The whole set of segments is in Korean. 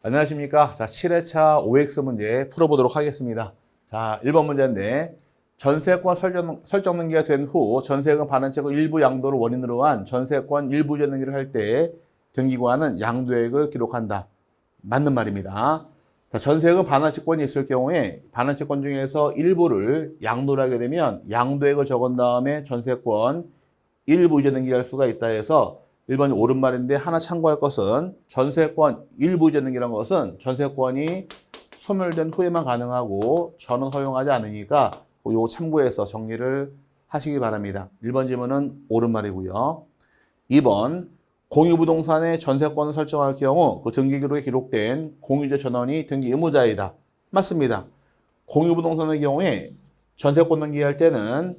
안녕하십니까. 자, 7회차 OX 문제 풀어보도록 하겠습니다. 자, 1번 문제인데, 전세권 설정 등기가 된 후 전세금 반환채권 일부 양도를 원인으로 한 전세권 일부 이전 등기를 할 때 등기관은 양도액을 기록한다. 맞는 말입니다. 자, 전세금 반환채권이 있을 경우에 반환채권 중에서 일부를 양도를 하게 되면 양도액을 적은 다음에 전세권 일부 이전 등기할 수가 있다 해서 1번이 옳은 말인데, 하나 참고할 것은 전세권 일부 이전 등기라는 것은 전세권이 소멸된 후에만 가능하고 저는 허용하지 않으니까 요거 참고해서 정리를 하시기 바랍니다. 1번 질문은 옳은 말이고요. 2번, 공유부동산의 전세권을 설정할 경우 그 등기기록에 기록된 공유자 전원이 등기 의무자이다. 맞습니다. 공유부동산의 경우에 전세권 등기할 때는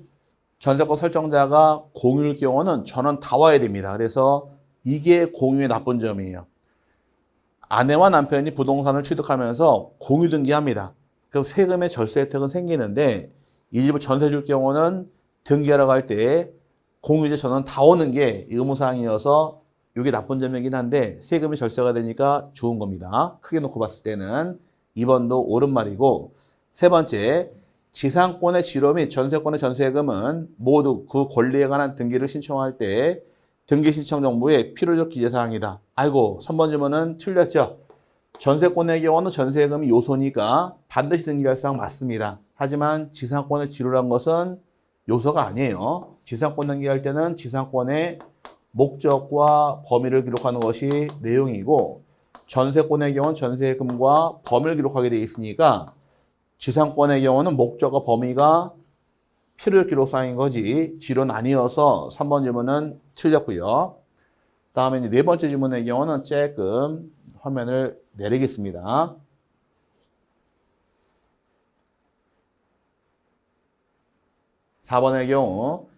전세권 설정자가 공유일 경우는 전원 다 와야 됩니다. 그래서 이게 공유의 나쁜 점이에요. 아내와 남편이 부동산을 취득하면서 공유 등기합니다. 그럼 세금의 절세 혜택은 생기는데, 이 집을 전세 줄 경우는 등기하러 갈 때 공유자 전원 다 오는 게 의무사항이어서 이게 나쁜 점이긴 한데 세금이 절세가 되니까 좋은 겁니다. 크게 놓고 봤을 때는 2번도 옳은 말이고, 세 번째, 지상권의 지료 및 전세권의 전세금은 모두 그 권리에 관한 등기를 신청할 때 등기 신청 정보의 필요적 기재사항이다. 아이고, 3번 질문은 틀렸죠. 전세권의 경우는 전세금이 요소니까 반드시 등기할 사항 맞습니다. 하지만 지상권의 지료란 것은 요소가 아니에요. 지상권 등기할 때는 지상권의 목적과 범위를 기록하는 것이 내용이고, 전세권의 경우는 전세금과 범위를 기록하게 되어 있으니까 지상권의 경우는 목적과 범위가 필요 기록사항인 거지 지료는 아니어서 3번 질문은 틀렸고요. 다음에 이제 네 번째 질문의 경우는 조금 화면을 내리겠습니다. 4번의 경우,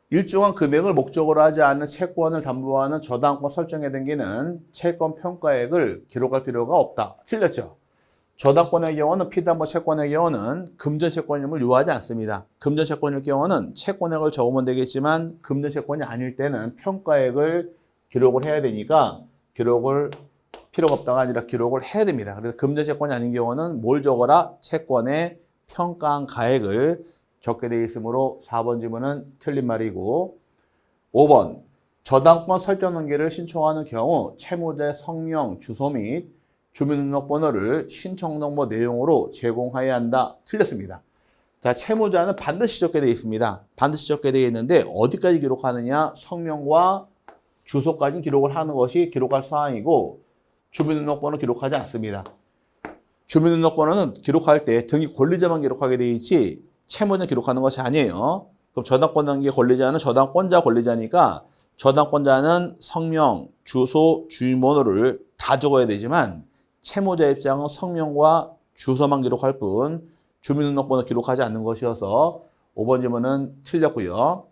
일정한 금액을 목적으로 하지 않는 채권을 담보하는 저당권 설정에 등기는 채권 평가액을 기록할 필요가 없다. 틀렸죠. 저당권의 경우는 피담보 채권의 경우는 금전 채권임을 요하지 않습니다. 금전 채권일 경우는 채권액을 적으면 되겠지만 금전 채권이 아닐 때는 평가액을 기록을 해야 되니까 기록을 필요가 없다가 아니라 기록을 해야 됩니다. 그래서 금전 채권이 아닌 경우는 뭘 적어라? 채권의 평가한 가액을 적게 되어 있으므로 4번 질문은 틀린 말이고, 5번, 저당권 설정 등기를 신청하는 경우 채무자의 성명, 주소 및 주민등록번호를 신청정보 내용으로 제공해야 한다. 틀렸습니다. 자, 채무자는 반드시 적게 되어 있습니다. 반드시 적게 되어 있는데 어디까지 기록하느냐? 성명과 주소까지 기록을 하는 것이 기록할 사항이고, 주민등록번호 기록하지 않습니다. 주민등록번호는 기록할 때 등기 권리자만 기록하게 되어 있지 채무자는 기록하는 것이 아니에요. 그럼 저당권 등기 권리자는 저당권자 권리자니까 저당권자는 성명, 주소, 주민번호를 다 적어야 되지만 채무자 입장은 성명과 주소만 기록할 뿐 주민등록번호 기록하지 않는 것이어서 5번 질문은 틀렸고요.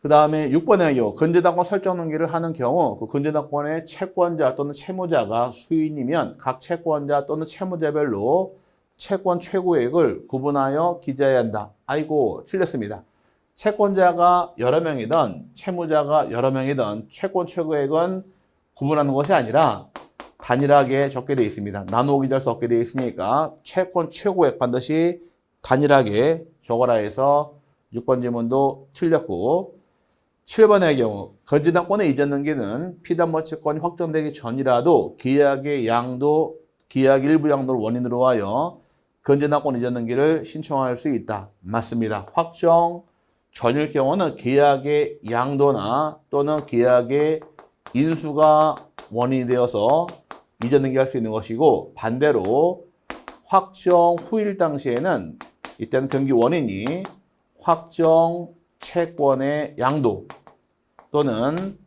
그 다음에 6번의 경우, 근저당권 설정 등기를 하는 경우 그 근저당권의 채권자 또는 채무자가 수인이면 각 채권자 또는 채무자별로 채권 최고액을 구분하여 기재해야 한다. 아이고, 틀렸습니다. 채권자가 여러 명이든 채무자가 여러 명이든 채권 최고액은 구분하는 것이 아니라 단일하게 적게 되어 있습니다. 나누어 기재할 수 없게 되어 있으니까 채권 최고액 반드시 단일하게 적어라 해서 6번 질문도 틀렸고, 7번의 경우, 건저당권의 이전 등기는 피담보 채권이 확정되기 전이라도 계약의 양도, 계약 일부 양도를 원인으로 하여 건저당권 이전 등기를 신청할 수 있다. 맞습니다. 확정 전일 경우는 계약의 양도나 또는 계약의 인수가 원인이 되어서 이전 등기할 수 있는 것이고, 반대로 확정 후일 당시에는 이때는 등기 원인이 확정 채권의 양도 또는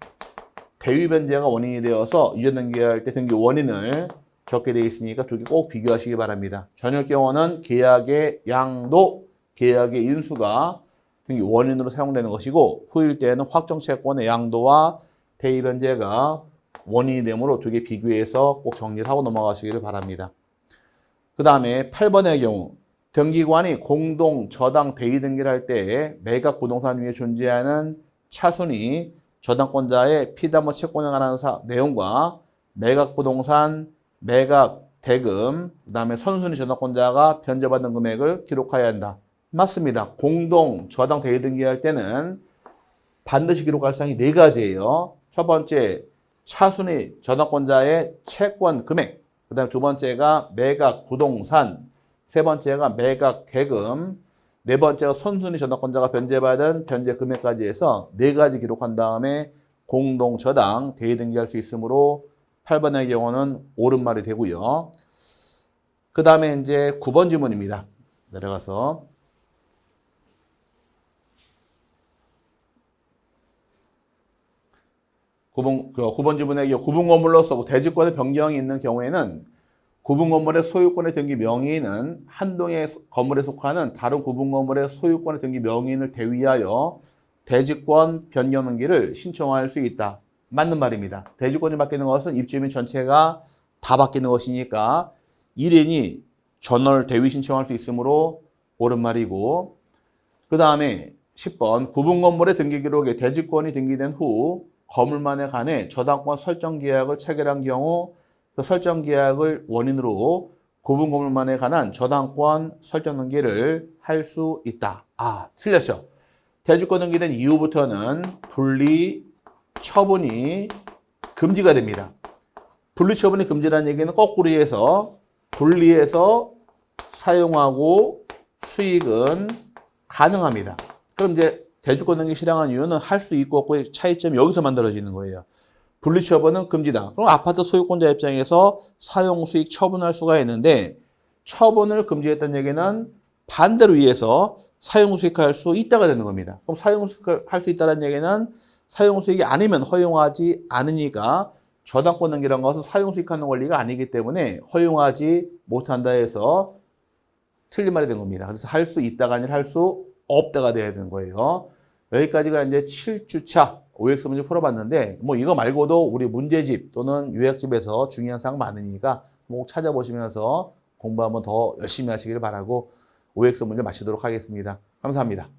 대위 변제가 원인이 되어서 이전 등기할 때 등기 원인을 적게 되어 있으니까 두 개 꼭 비교하시기 바랍니다. 전일 경우는 계약의 양도, 계약의 인수가 등기 원인으로 사용되는 것이고, 후일 때는 확정 채권의 양도와 대위 변제가 원인이 되므로 두 개 비교해서 꼭 정리를 하고 넘어가시기를 바랍니다. 그 다음에 8번의 경우, 등기관이 공동, 저당, 대위 등기를 할 때 매각 부동산 위에 존재하는 차순위 저당권자의 피담보 채권에 관한 내용과 매각 부동산 매각 대금, 그 다음에 선순위 저당권자가 변제받는 금액을 기록해야 한다. 맞습니다. 공동 저당 대위 등기할 때는 반드시 기록할 사항이 네 가지예요. 첫 번째, 차순위 저당권자의 채권 금액, 그 다음에 두 번째가 매각 부동산, 세 번째가 매각 대금, 네 번째가 선순위 저당권자가 변제받은 변제 금액까지 해서 네 가지 기록한 다음에 공동 저당 대위 등기할 수 있으므로 8번의 경우는 옳은 말이 되고요. 그 다음에 이제 9번 지문입니다. 내려가서. 9번 지문의 경우 구분 건물로서 대지권의 변경이 있는 경우에는 구분 건물의 소유권의 등기 명의인은 한 동의 건물에 속하는 다른 구분 건물의 소유권의 등기 명의인을 대위하여 대지권 변경 등기를 신청할 수 있다. 맞는 말입니다. 대지권이 바뀌는 것은 입주민 전체가 다 바뀌는 것이니까 1인이 전월 대위 신청할 수 있으므로 옳은 말이고, 그 다음에 10번 구분 건물의 등기 기록에 대지권이 등기된 후 건물만에 관해 저당권 설정 계약을 체결한 경우 그 설정 계약을 원인으로 구분 건물만에 관한 저당권 설정 등기를 할 수 있다. 아, 틀렸죠. 대지권 등기된 이후부터는 분리 처분이 금지가 됩니다. 분리 처분이 금지라는 얘기는 거꾸로 해서 분리해서 사용하고 수익은 가능합니다. 그럼 이제 대주권 등기 실행한 이유는 할 수 있고 없고의 차이점이 여기서 만들어지는 거예요. 분리 처분은 금지다. 그럼 아파트 소유권자 입장에서 사용 수익 처분할 수가 있는데 처분을 금지했다는 얘기는 반대로 위해서 사용 수익할 수 있다가 되는 겁니다. 그럼 사용 수익할 수 있다는 얘기는 사용 수익이 아니면 허용하지 않으니까 저당권 등기란 것은 사용 수익하는 권리가 아니기 때문에 허용하지 못한다 해서 틀린 말이 된 겁니다. 그래서 할 수 있다가 아니라 할 수 없다가 돼야 되는 거예요. 여기까지가 이제 7주차 OX 문제 풀어봤는데 뭐 이거 말고도 우리 문제집 또는 요약집에서 중요한 사항 많으니까 꼭 찾아보시면서 공부 한번 더 열심히 하시길 바라고 OX 문제 마치도록 하겠습니다. 감사합니다.